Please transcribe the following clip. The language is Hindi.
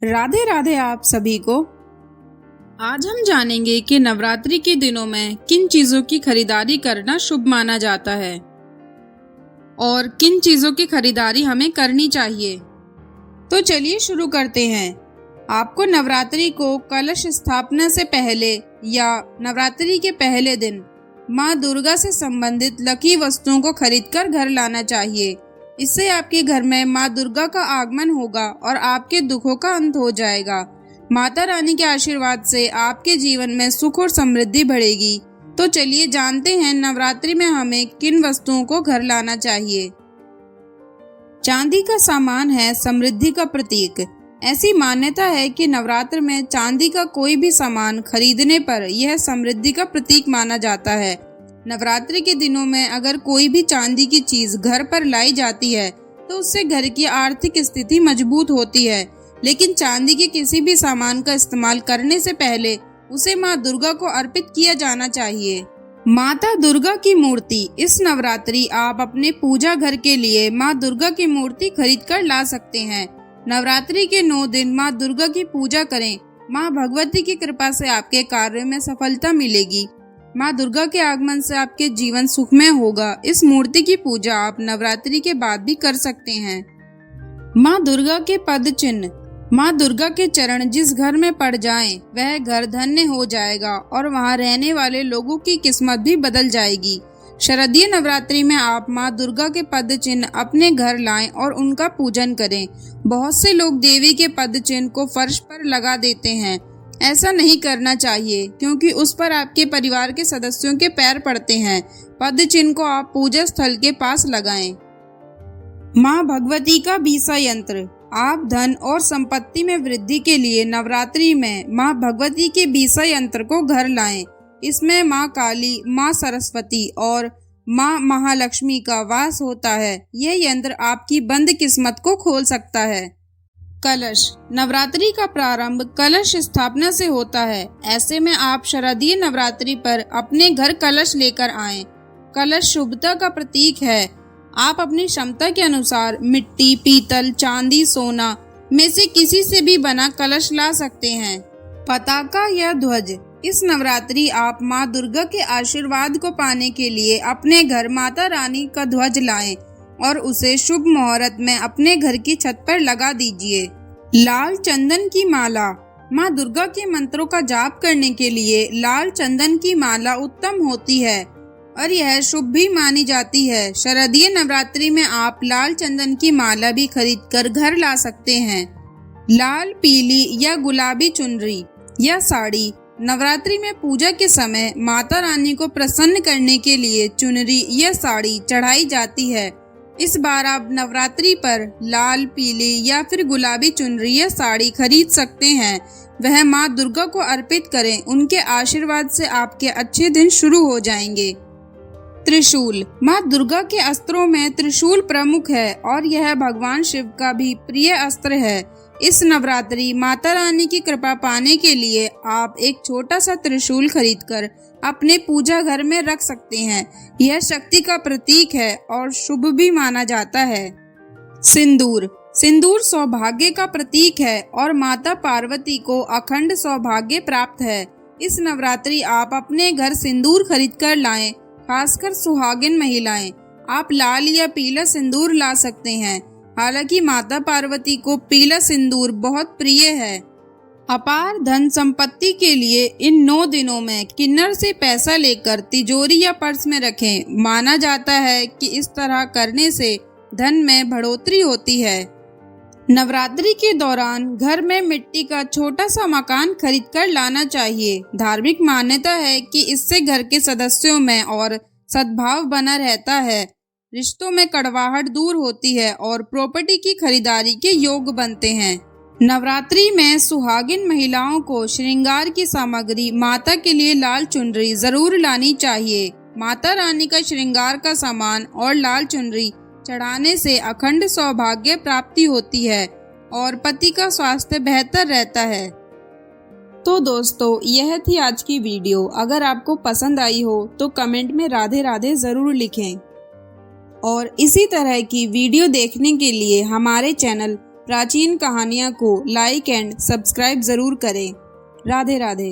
राधे राधे आप सभी को। आज हम जानेंगे कि नवरात्रि के दिनों में किन चीजों की खरीदारी करना शुभ माना जाता है और किन चीजों की खरीदारी हमें करनी चाहिए। तो चलिए शुरू करते हैं। आपको नवरात्रि को कलश स्थापना से पहले या नवरात्रि के पहले दिन माँ दुर्गा से संबंधित लकी वस्तुओं को खरीदकर घर लाना चाहिए। इससे आपके घर में माँ दुर्गा का आगमन होगा और आपके दुखों का अंत हो जाएगा। माता रानी के आशीर्वाद से आपके जीवन में सुख और समृद्धि बढ़ेगी। तो चलिए जानते हैं नवरात्रि में हमें किन वस्तुओं को घर लाना चाहिए। चांदी का सामान है समृद्धि का प्रतीक। ऐसी मान्यता है कि नवरात्र में चांदी का कोई भी सामान खरीदने पर यह समृद्धि का प्रतीक माना जाता है। नवरात्रि के दिनों में अगर कोई भी चांदी की चीज घर पर लाई जाती है तो उससे घर की आर्थिक स्थिति मजबूत होती है। लेकिन चांदी के किसी भी सामान का इस्तेमाल करने से पहले उसे माँ दुर्गा को अर्पित किया जाना चाहिए। माता दुर्गा की मूर्ति। इस नवरात्रि आप अपने पूजा घर के लिए माँ दुर्गा की मूर्ति खरीद कर ला सकते हैं। नवरात्रि के 9 दिन माँ दुर्गा की पूजा करें। माँ भगवती की कृपा से आपके कार्य में सफलता मिलेगी। माँ दुर्गा के आगमन से आपके जीवन सुखमय होगा। इस मूर्ति की पूजा आप नवरात्रि के बाद भी कर सकते हैं। माँ दुर्गा के पद चिन्ह। माँ दुर्गा के चरण जिस घर में पड़ जाएं, वह घर धन्य हो जाएगा और वहां रहने वाले लोगों की किस्मत भी बदल जाएगी। शरदीय नवरात्रि में आप माँ दुर्गा के पद चिन्ह अपने घर लाएं और उनका पूजन करें। बहुत से लोग देवी के पद चिन्ह को फर्श पर लगा देते हैं। ऐसा नहीं करना चाहिए क्योंकि उस पर आपके परिवार के सदस्यों के पैर पड़ते हैं। पद चिन्ह को आप पूजा स्थल के पास लगाएं। माँ भगवती का बीसा यंत्र। आप धन और संपत्ति में वृद्धि के लिए नवरात्रि में माँ भगवती के बीसा यंत्र को घर लाएं। इसमें माँ काली, माँ सरस्वती और माँ महालक्ष्मी का वास होता है। यह यंत्र आपकी बंद किस्मत को खोल सकता है। कलश। नवरात्रि का प्रारंभ कलश स्थापना से होता है। ऐसे में आप शरदीय नवरात्रि पर अपने घर कलश लेकर आएं। कलश शुभता का प्रतीक है। आप अपनी क्षमता के अनुसार मिट्टी, पीतल, चांदी, सोना में से किसी से भी बना कलश ला सकते हैं। पताका या ध्वज। इस नवरात्रि आप माँ दुर्गा के आशीर्वाद को पाने के लिए अपने घर माता रानी का ध्वज लाएं और उसे शुभ मुहूर्त में अपने घर की छत पर लगा दीजिए। लाल चंदन की माला। माँ दुर्गा के मंत्रों का जाप करने के लिए लाल चंदन की माला उत्तम होती है और यह शुभ भी मानी जाती है। शरदीय नवरात्रि में आप लाल चंदन की माला भी खरीदकर घर ला सकते हैं। लाल, पीली या गुलाबी चुनरी या साड़ी। नवरात्रि में पूजा के समय माता रानी को प्रसन्न करने के लिए चुनरी या साड़ी चढ़ाई जाती है। इस बार आप नवरात्रि पर लाल, पीली या फिर गुलाबी चुनरी या साड़ी खरीद सकते हैं। वह माँ दुर्गा को अर्पित करें। उनके आशीर्वाद से आपके अच्छे दिन शुरू हो जाएंगे। त्रिशूल। माँ दुर्गा के अस्त्रों में त्रिशूल प्रमुख है और यह भगवान शिव का भी प्रिय अस्त्र है। इस नवरात्रि माता रानी की कृपा पाने के लिए आप एक छोटा सा त्रिशूल खरीदकर अपने पूजा घर में रख सकते हैं। यह शक्ति का प्रतीक है और शुभ भी माना जाता है। सिंदूर। सिंदूर सौभाग्य का प्रतीक है और माता पार्वती को अखंड सौभाग्य प्राप्त है। इस नवरात्रि आप अपने घर सिंदूर खरीद कर लाएं, खासकर सुहागिन महिलाएं। आप लाल या पीला सिंदूर ला सकते हैं। हालांकि माता पार्वती को पीला सिंदूर बहुत प्रिय है। अपार धन संपत्ति के लिए इन 9 दिनों में किन्नर से पैसा लेकर तिजोरी या पर्स में रखें। माना जाता है कि इस तरह करने से धन में बढ़ोतरी होती है। नवरात्रि के दौरान घर में मिट्टी का छोटा सा मकान खरीदकर लाना चाहिए। धार्मिक मान्यता है कि इससे घर के सदस्यों में और सद्भाव बना रहता है, रिश्तों में कड़वाहट दूर होती है और प्रॉपर्टी की खरीदारी के योग बनते हैं। नवरात्रि में सुहागिन महिलाओं को श्रृंगार की सामग्री माता के लिए लाल चुनरी जरूर लानी चाहिए। माता रानी का श्रृंगार का सामान और लाल चुनरी चढ़ाने से अखंड सौभाग्य प्राप्ति होती है और पति का स्वास्थ्य बेहतर रहता है। तो दोस्तों, यह थी आज की वीडियो। अगर आपको पसंद आई हो तो कमेंट में राधे राधे जरूर लिखें और इसी तरह की वीडियो देखने के लिए हमारे चैनल प्राचीन कहानियाँ को लाइक एंड सब्सक्राइब ज़रूर करें। राधे राधे।